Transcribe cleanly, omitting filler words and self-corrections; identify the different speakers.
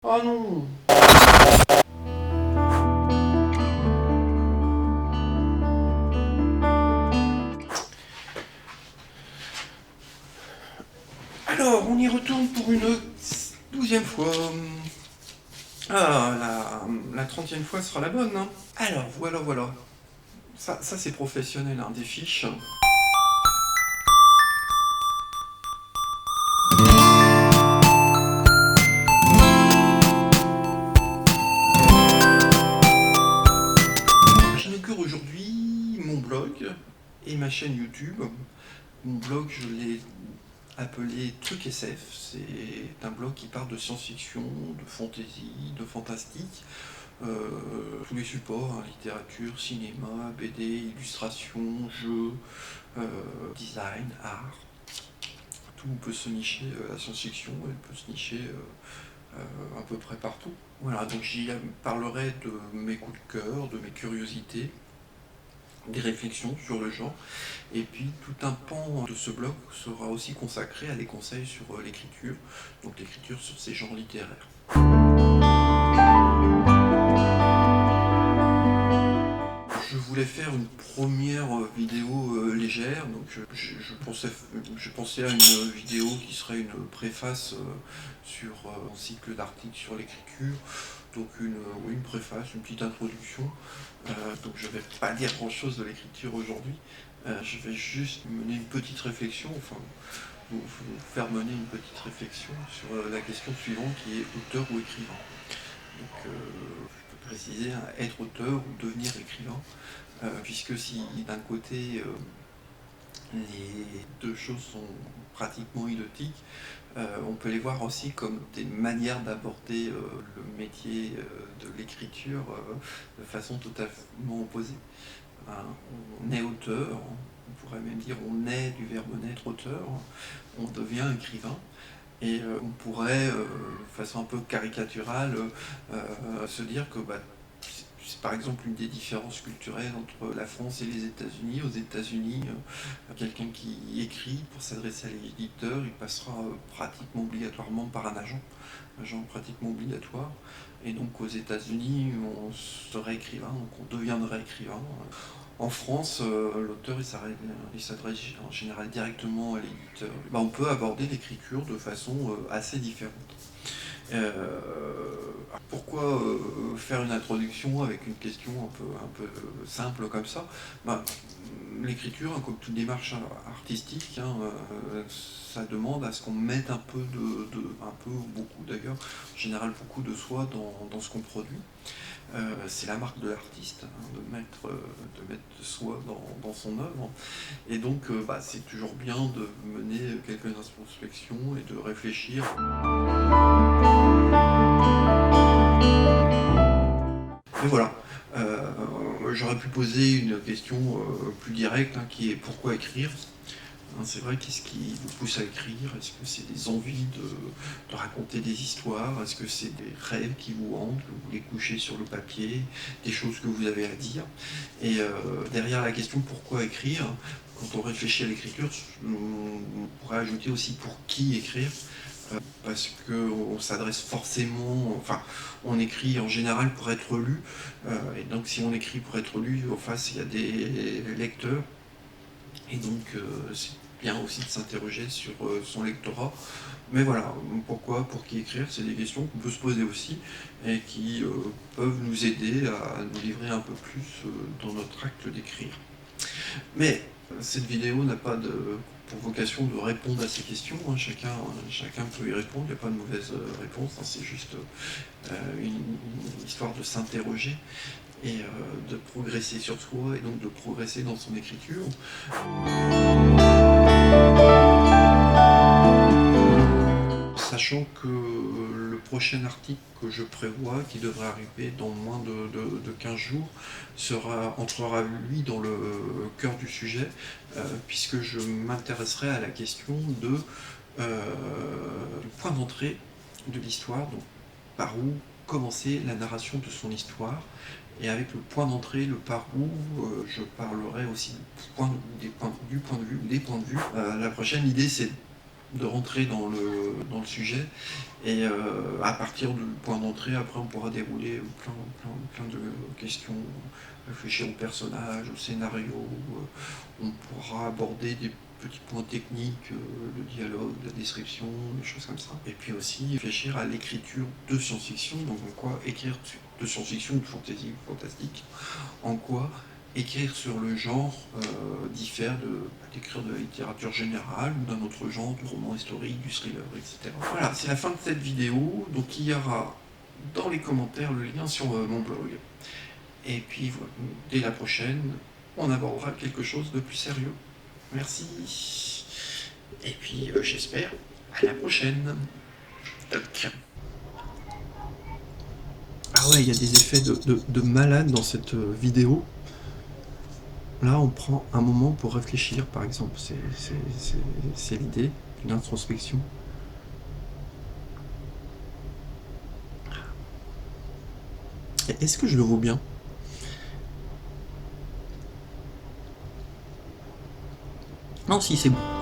Speaker 1: Oh non! Alors, on y retourne pour une 12e fois. Ah, la 30e fois sera la bonne, hein. Alors, voilà. Ça c'est professionnel, hein, des fiches. J'inaugure aujourd'hui mon blog et ma chaîne YouTube. Mon blog, je l'ai appelé Truc SF. C'est un blog qui parle de science-fiction, de fantasy, de fantastique. Tous les supports, hein, littérature, cinéma, BD, illustration, jeux, design, art. Tout peut se nicher, la science-fiction, elle peut se nicher à peu près partout. Voilà, donc j'y parlerai de mes coups de cœur, de mes curiosités, des réflexions sur le genre, et puis tout un pan de ce blog sera aussi consacré à des conseils sur l'écriture, donc l'écriture sur ces genres littéraires. Je voulais faire une première vidéo légère, donc je pensais à une vidéo qui serait une préface sur un cycle d'articles sur l'écriture, donc une préface, une petite introduction. Donc je ne vais pas dire grand chose de l'écriture aujourd'hui, je vais juste mener une petite réflexion, enfin vous faire mener une petite réflexion sur la question suivante qui est auteur ou écrivain. Donc je peux préciser, hein, être auteur ou devenir écrivain. Puisque si d'un côté les deux choses sont pratiquement identiques, on peut les voir aussi comme des manières d'aborder le métier de l'écriture de façon totalement opposée. Hein, on est auteur, on pourrait même dire on est du verbe naître auteur, on devient écrivain. Et on pourrait, de façon un peu caricaturale, se dire que c'est par exemple une des différences culturelles entre la France et les États-Unis. Aux États-Unis, quelqu'un qui écrit pour s'adresser à l'éditeur, il passera pratiquement obligatoirement par un agent pratiquement obligatoire. Et donc aux États-Unis, on serait écrivain, donc on deviendrait écrivain. En France, l'auteur il s'adresse en général directement à l'éditeur. On peut aborder l'écriture de façon assez différente. Pourquoi faire une introduction avec une question un peu simple comme ça? L'écriture, hein, comme toute démarche artistique, hein, ça demande à ce qu'on mette un peu un peu beaucoup d'ailleurs, en général beaucoup de soi dans ce qu'on produit. C'est la marque de l'artiste, hein, de mettre soi dans son œuvre. Et donc c'est toujours bien de mener quelques introspections et de réfléchir. Et voilà. J'aurais pu poser une question plus directe, hein, qui est pourquoi écrire? Hein, c'est vrai, qu'est-ce qui vous pousse à écrire? Est-ce que c'est des envies de raconter des histoires? Est-ce que c'est des rêves qui vous hantent, que vous voulez coucher sur le papier, des choses que vous avez à dire? Et derrière la question pourquoi écrire, quand on réfléchit à l'écriture, on pourrait ajouter aussi pour qui écrire. Parce qu'on s'adresse forcément, enfin, on écrit en général pour être lu, et donc si on écrit pour être lu, en face il y a des lecteurs, et donc c'est bien aussi de s'interroger sur son lectorat. Mais voilà, pourquoi, pour qui écrire, c'est des questions qu'on peut se poser aussi, et qui peuvent nous aider à nous livrer un peu plus dans notre acte d'écrire. Mais cette vidéo n'a pas pour vocation de répondre à ces questions, hein. Chacun peut y répondre, il n'y a pas de mauvaise réponse, hein. C'est juste une histoire de s'interroger et de progresser sur soi, et donc de progresser dans son écriture. Sachant que le prochain article que je prévois, qui devrait arriver dans moins de 15 jours, entrera lui dans le cœur du sujet, puisque je m'intéresserai à la question du point d'entrée de l'histoire, donc par où commencer la narration de son histoire. Et avec le point d'entrée, le par où, je parlerai aussi du point de vue. La prochaine idée, c'est de rentrer dans le sujet. Et à partir du point d'entrée, après on pourra dérouler plein de questions, réfléchir au personnage, au scénario, on pourra aborder des petits points techniques, le dialogue, la description, des choses comme ça. Et puis aussi réfléchir à l'écriture de science-fiction, donc en quoi écrire de science-fiction, de fantasy, fantastique, en quoi écrire sur le genre diffère d'écrire de la littérature générale ou d'un autre genre, du roman historique, du thriller, etc. Voilà, c'est la fin de cette vidéo, donc il y aura dans les commentaires le lien sur mon blog. Et puis voilà, dès la prochaine, on abordera quelque chose de plus sérieux. Merci. Et puis j'espère à la prochaine. Toc. Ah ouais, il y a des effets de malade dans cette vidéo. Là, on prend un moment pour réfléchir, par exemple. C'est l'idée, une introspection. Est-ce que je le vaux bien? Non, si, c'est bon.